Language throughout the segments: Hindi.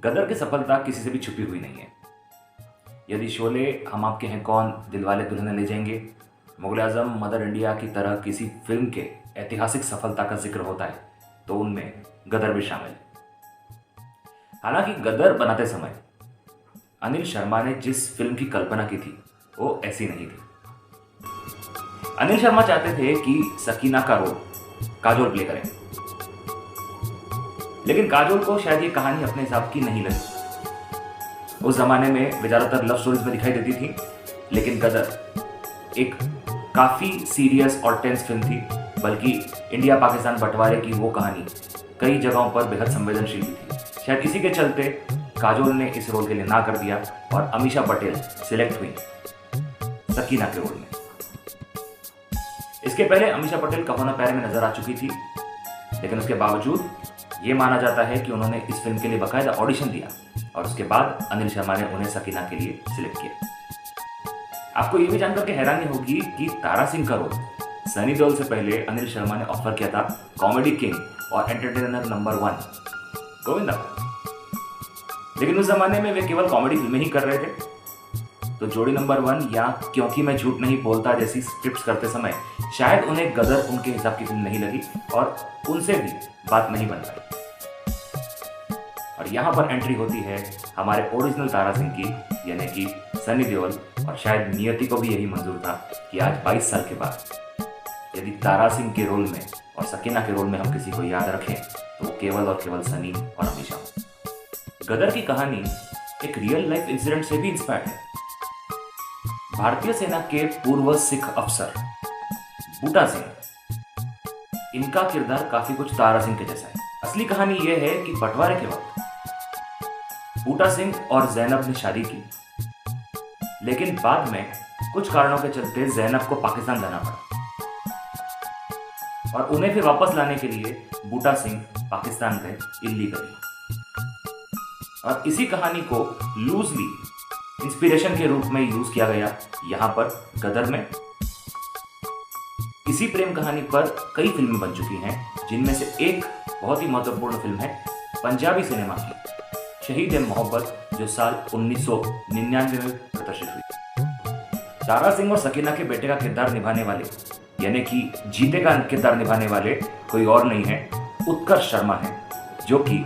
गदर की सफलता किसी से भी छुपी हुई नहीं है। यदि शोले, हम आपके हैं कौन, दिलवाले दुल्हनिया ले जाएंगे, मुगल आजम, मदर इंडिया की तरह किसी फिल्म के ऐतिहासिक सफलता का जिक्र होता है तो उनमें गदर भी शामिल है। हालांकि गदर बनाते समय अनिल शर्मा ने जिस फिल्म की कल्पना की थी वो ऐसी नहीं थी। अनिल शर्मा चाहते थे कि सकीना का रोल काजोल प्ले करें, लेकिन काजोल को शायद ये कहानी अपने हिसाब की नहीं लगी। उस जमाने में वे ज्यादातर लव स्टोरीज में दिखाई देती थी, लेकिन गदर एक काफी सीरियस और टेंस फिल्म थी, बल्कि इंडिया पाकिस्तान बंटवारे की वो कहानी कई जगहों पर बेहद संवेदनशील भी थी। शायद इसी के चलते काजोल ने इस रोल के लिए ना कर दिया और अमीषा पटेल सिलेक्ट हुई सकीना के रोल में। इसके पहले अमीषा पटेल कहोना प्यार में नजर आ चुकी थी, लेकिन उसके बावजूद ये माना जाता है कि उन्होंने इस फिल्म के लिए बाकायदा ऑडिशन दिया और उसके बाद अनिल शर्मा ने उन्हें सकीना के लिए सिलेक्ट किया। आपको ये भी जानकर के हैरानी होगी कि तारा सिंह का रोल सनी देओल से पहले अनिल शर्मा ने ऑफर किया था कॉमेडी किंग और एंटरटेनर नंबर 1 गोविंदा को, लेकिन उस जमाने में वे केवल कॉमेडी फिल्में ही कर रहे थे। तो जोड़ी नंबर 1 या क्योंकि मैं झूठ नहीं बोलता जैसी स्क्रिप्ट्स करते समय शायद उन्हें गदर उनके हिसाब की फिल्म नहीं लगी और उनसे भी बात नहीं बन पाई। और यहां पर एंट्री होती है हमारे ओरिजिनल तारा सिंह की, यानी कि सनी देओल। और शायद नियति को भी यही मंजूर था कि आज 22 साल के बाद यदि तारा सिंह के रोल में और सकीना के रोल में हम किसी को याद रखें तो वो केवल और केवल सनी और अमीषा हो। गदर की कहानी एक रियल लाइफ इंसिडेंट से भी इंस्पायर्ड है। भारतीय सेना के पूर्व सिख अफसर बूटा सिंह, इनका किरदार काफी कुछ तारा सिंह के जैसा है। असली कहानी यह है कि बंटवारे के वक्त बूटा सिंह और जैनब ने शादी की, लेकिन बाद में कुछ कारणों के चलते जैनब को पाकिस्तान जाना पड़ा और उन्हें फिर वापस लाने के लिए बूटा सिंह पाकिस्तान गए इल्लीगली। और इसी कहानी को लूजली इंस्पिरेशन के रूप में यूज किया गया यहां पर गदर में। इसी प्रेम कहानी पर कई फिल्में बन चुकी हैं, जिनमें से एक बहुत ही महत्वपूर्ण फिल्म है पंजाबी सिनेमा की शहीद-ए-मोहब्बत, जो साल 1999 में प्रदर्शित हुई। तारा सिंह और सकीना के बेटे का किरदार निभाने वाले, यानी कि जीते का किरदार निभाने वाले कोई और नहीं है, उत्कर्ष शर्मा है, जो कि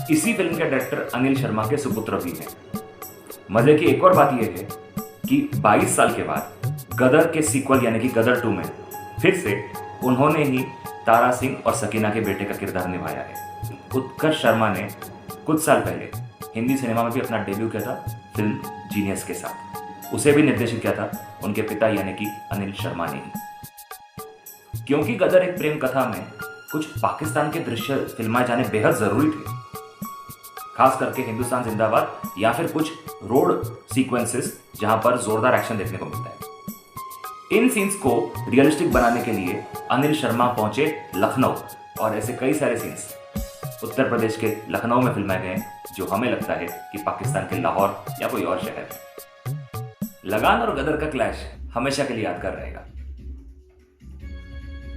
इसी फिल्म के डायरेक्टर अनिल शर्मा के सुपुत्र भी हैं। मजे की एक और बात यह है कि 22 साल के बाद गदर के सीक्वल यानी कि गदर 2 में फिर से उन्होंने ही तारा सिंह और सकीना के बेटे का किरदार निभाया है। उत्कर्ष शर्मा ने कुछ साल पहले हिंदी सिनेमा में भी अपना डेब्यू किया था फिल्म जीनियस के साथ। उसे भी निर्देशित किया था उनके पिता यानी कि अनिल शर्मा ने ही। क्योंकि गदर एक प्रेम कथा में कुछ पाकिस्तान के दृश्य फिल्माए जाने बेहद जरूरी थे, खास करके हिंदुस्तान जिंदाबाद या फिर कुछ रोड सीक्वेंसेस जहां पर जोरदार एक्शन देखने को मिलता है। इन सीन्स को रियलिस्टिक बनाने के लिए अनिल शर्मा पहुंचे लखनऊ और ऐसे कई सारे सीन्स उत्तर प्रदेश के लखनऊ में फिल्माए गए जो हमें लगता है कि पाकिस्तान के लाहौर या कोई और शहर है। लगान और गदर का क्लैश हमेशा के लिए यादगार रहेगा।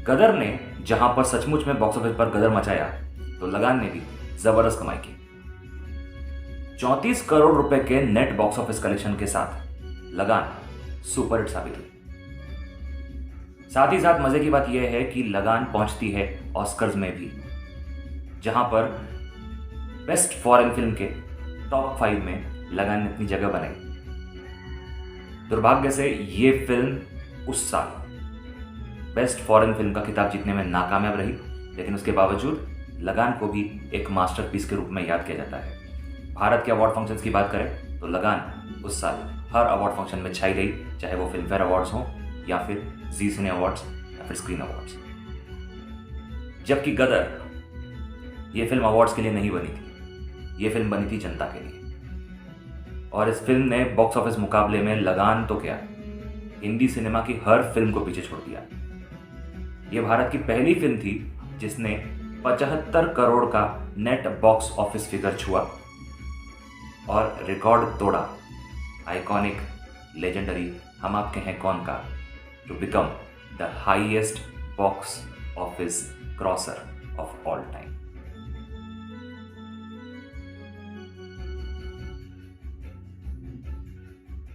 गदर ने जहां पर सचमुच में बॉक्स ऑफिस पर गदर मचाया, तो लगान ने भी जबरदस्त कमाई की। 34 करोड़ रुपए के नेट बॉक्स ऑफिस कलेक्शन के साथ लगान सुपरहिट साबित हुई। साथ ही साथ मजे की बात यह है कि लगान पहुंचती है ऑस्कर्स में भी, जहां पर बेस्ट फॉरेन फिल्म के टॉप 5 में लगान ने अपनी जगह बनाई। दुर्भाग्य से ये फिल्म उस साल बेस्ट फॉरेन फिल्म का खिताब जीतने में नाकामयाब रही, लेकिन उसके बावजूद लगान को भी एक मास्टरपीस के रूप में याद किया जाता है। भारत के अवार्ड फंक्शंस की बात करें तो लगान उस साल हर अवार्ड फंक्शन में छाई गई, चाहे वो फिल्म फेयर अवार्ड्स हो या फिर जी सिने अवार्ड्स या फिर स्क्रीन अवार्ड्स। जबकि गदर ये फिल्म अवार्ड्स के लिए नहीं बनी थी, ये फिल्म बनी थी जनता के लिए। और इस फिल्म ने बॉक्स ऑफिस मुकाबले में लगान तो क्या, हिंदी सिनेमा की हर फिल्म को पीछे छोड़ दिया। ये भारत की पहली फिल्म थी जिसने 75 करोड़ का नेट बॉक्स ऑफिस फिगर छुआ और रिकॉर्ड तोड़ा आइकॉनिक लेजेंडरी हम आपके हैं कौन का, to become the highest box office grosser of all time.